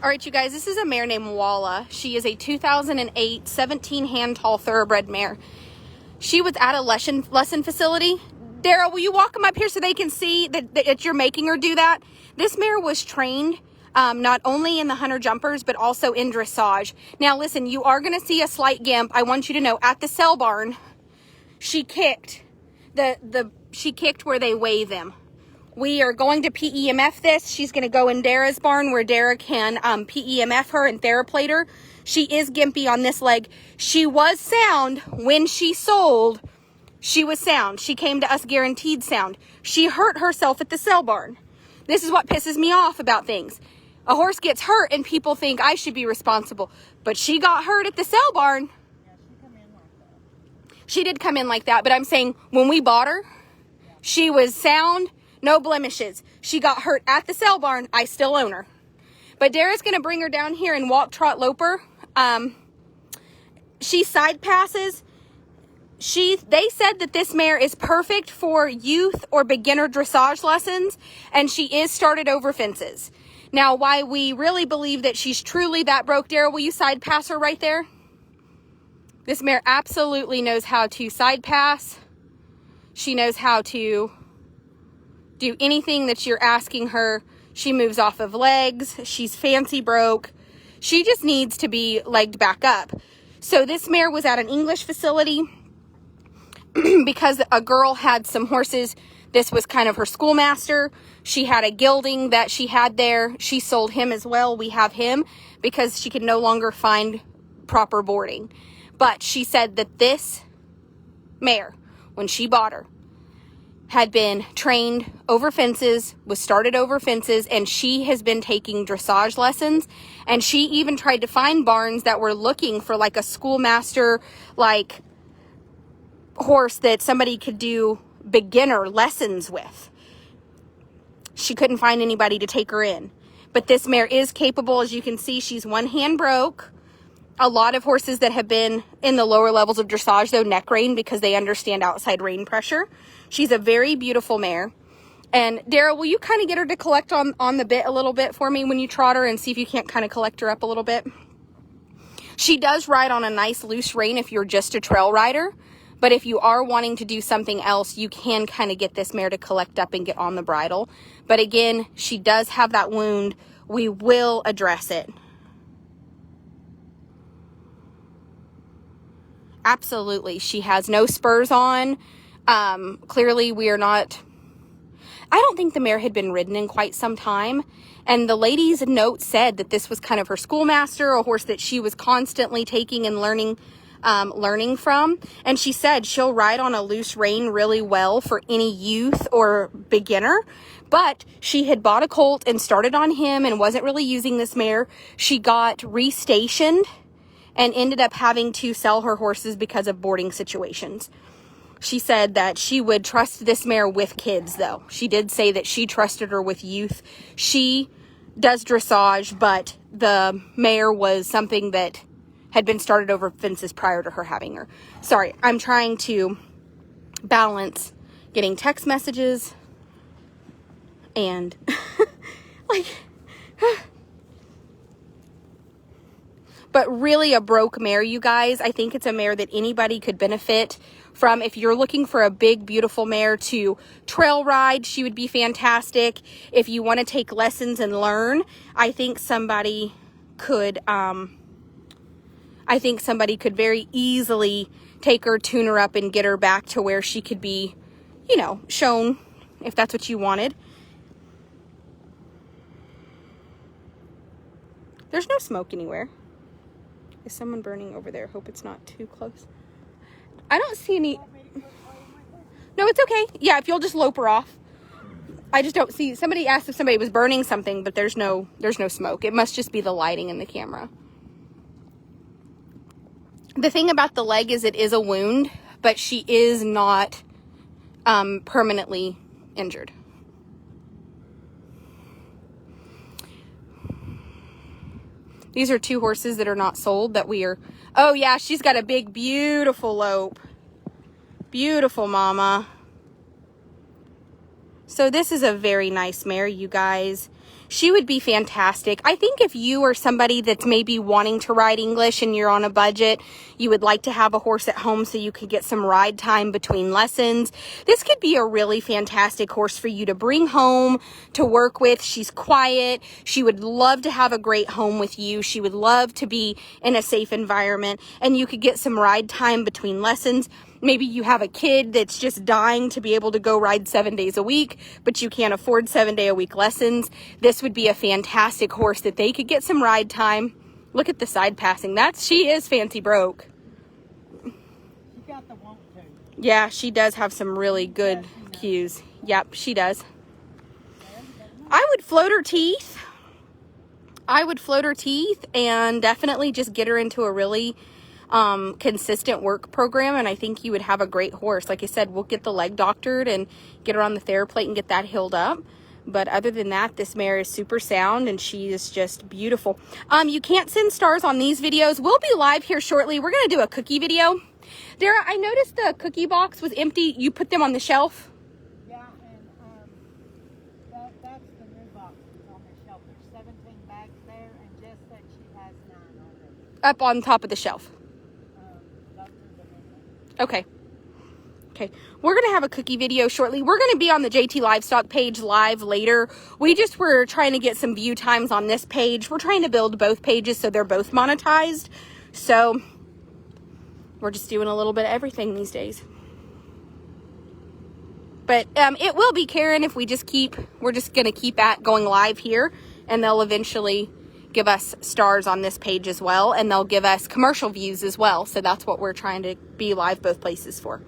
All right, you guys, this is a mare named Walhalla. She is a 2008 17 hand tall thoroughbred mare. She was at a lesson facility. Daryl, will you walk them up here so they can see that you're making her do that? This mare was trained not only in the hunter jumpers, but also in dressage. Now, listen, you are going to see a slight gimp. I want you to know, at the sale barn, she kicked she kicked where they weigh them. We are going to PEMF this. She's going to go in Dara's barn where Dara can PEMF her and theraplate her. She is gimpy on this leg. She was sound when she sold. She was sound. She came to us guaranteed sound. She hurt herself at the sale barn. This is what pisses me off about things. A horse gets hurt and people think I should be responsible. But she got hurt at the sale barn. Yeah, she come in like that. She did come in like that, but I'm saying when we bought her, she was sound. No blemishes. She got hurt at the sale barn. I still own her. But Dara's going to bring her down here and walk, trot, lope her. She side passes. They said that this mare is perfect for youth or beginner dressage lessons, and she is started over fences. Now, why we really believe that she's truly that broke, Dara, will you side pass her right there? This mare absolutely knows how to side pass. She knows how to do anything that you're asking her. She moves off of legs. She's fancy broke. She just needs to be legged back up. So this mare was at an English facility because a girl had some horses. This was kind of her schoolmaster. She had a gelding that she had there. She sold him as well. We have him because she could no longer find proper boarding. But she said that this mare, when she bought her, had been trained over fences, was started over fences, and she has been taking dressage lessons. And she even tried to find barns that were looking for like a schoolmaster, like horse that somebody could do beginner lessons with. She couldn't find anybody to take her in. But this mare is capable. As you can see, she's one hand broke. A lot of horses that have been in the lower levels of dressage, though, neck rein because they understand outside rein pressure. She's a very beautiful mare. And Dara, will you kind of get her to collect on the bit a little bit for me when you trot her and see if you can't kind of collect her up a little bit? She does ride on a nice loose rein if you're just a trail rider. But if you are wanting to do something else, you can kind of get this mare to collect up and get on the bridle. But again, she does have that wound. We will address it. Absolutely. She has no spurs on. Clearly we are not, I don't think the mare had been ridden in quite some time. And the lady's note said that this was kind of her schoolmaster, a horse that she was constantly taking and learning from. And she said she'll ride on a loose rein really well for any youth or beginner. But she had bought a colt and started on him and wasn't really using this mare. She got restationed and ended up having to sell her horses because of boarding situations. She said that she would trust this mare with kids, though. She did say that she trusted her with youth. She does dressage, but the mare was something that had been started over fences prior to her having her. Sorry, I'm trying to balance getting text messages and like... But really a broke mare, you guys. I think it's a mare that anybody could benefit from. If you're looking for a big, beautiful mare to trail ride, she would be fantastic. If you want to take lessons and learn, I think somebody could very easily take her, tune her up, and get her back to where she could be, you know, shown if that's what you wanted. There's no smoke anywhere. Is someone burning over there? Hope it's not too close. I don't see any. No, it's okay. Yeah, if you'll just lope her off. I just don't see. Somebody asked if somebody was burning something, but there's no smoke. It must just be the lighting in the camera. The thing about the leg is it is a wound, but she is not permanently injured. These are two horses that are not sold that we are... Oh, yeah, she's got a big, beautiful lope. Beautiful mama. So this is a very nice mare, you guys. She would be fantastic. I think if you are somebody that's maybe wanting to ride English and you're on a budget, you would like to have a horse at home so you could get some ride time between lessons. This could be a really fantastic horse for you to bring home to work with. She's quiet. She would love to have a great home with you. She would love to be in a safe environment, and you could get some ride time between lessons. Maybe you have a kid that's just dying to be able to go ride 7 days a week, but you can't afford 7-day-a-week lessons. This would be a fantastic horse that they could get some ride time. Look at the side passing. She is fancy broke. She got the want to. Yeah, she does have some really good cues. Yep, she does. I would float her teeth. And definitely just get her into a really consistent work program, and I think you would have a great horse. Like I said, we'll get the leg doctored and get her on the TheraPlate and get that healed up. But other than that, this mare is super sound, and she is just beautiful. You can't send stars on these videos. We'll be live here shortly. We're going to do a cookie video. Dara, I noticed the cookie box was empty. You put them on the shelf? Yeah, and that's the new box that's on the shelf. There's 17 bags there, and Jess said she has 9 already. Up on top of the shelf. Okay. We're going to have a cookie video shortly. We're going to be on the JT Livestock page live later. We just were trying to get some view times on this page. We're trying to build both pages so they're both monetized. So we're just doing a little bit of everything these days. But it will be, Karen, if we're just going to keep going live here, and they'll eventually give us stars on this page as well, and they'll give us commercial views as well. So that's what we're trying to be live both places for.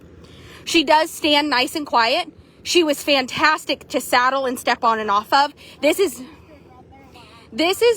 She does stand nice and quiet. She was fantastic to saddle and step on and off of. This is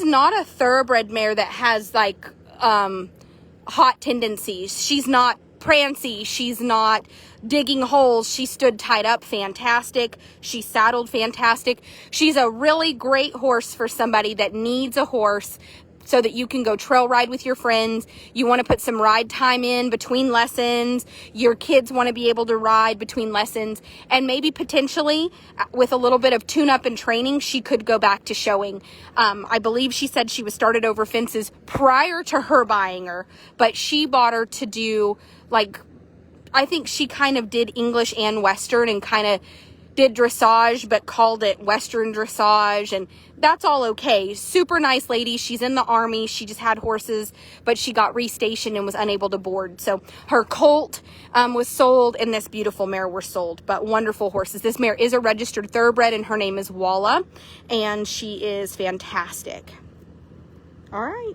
not a thoroughbred mare that has like hot tendencies. She's not prancy. She's not digging holes. She stood tied up fantastic. She saddled fantastic. She's a really great horse for somebody that needs a horse so that you can go trail ride with your friends. You want to put some ride time in between lessons. Your kids want to be able to ride between lessons. And maybe potentially with a little bit of tune-up and training, she could go back to showing. I believe she said she was started over fences prior to her buying her. But she bought her to do, like, I think she kind of did English and Western and kind of did dressage, but called it Western dressage, and that's all okay. Super nice lady. She's in the Army. She just had horses, but she got restationed and was unable to board. So her colt was sold, and this beautiful mare were sold, but wonderful horses. This mare is a registered thoroughbred, and her name is Walhalla, and she is fantastic. All right.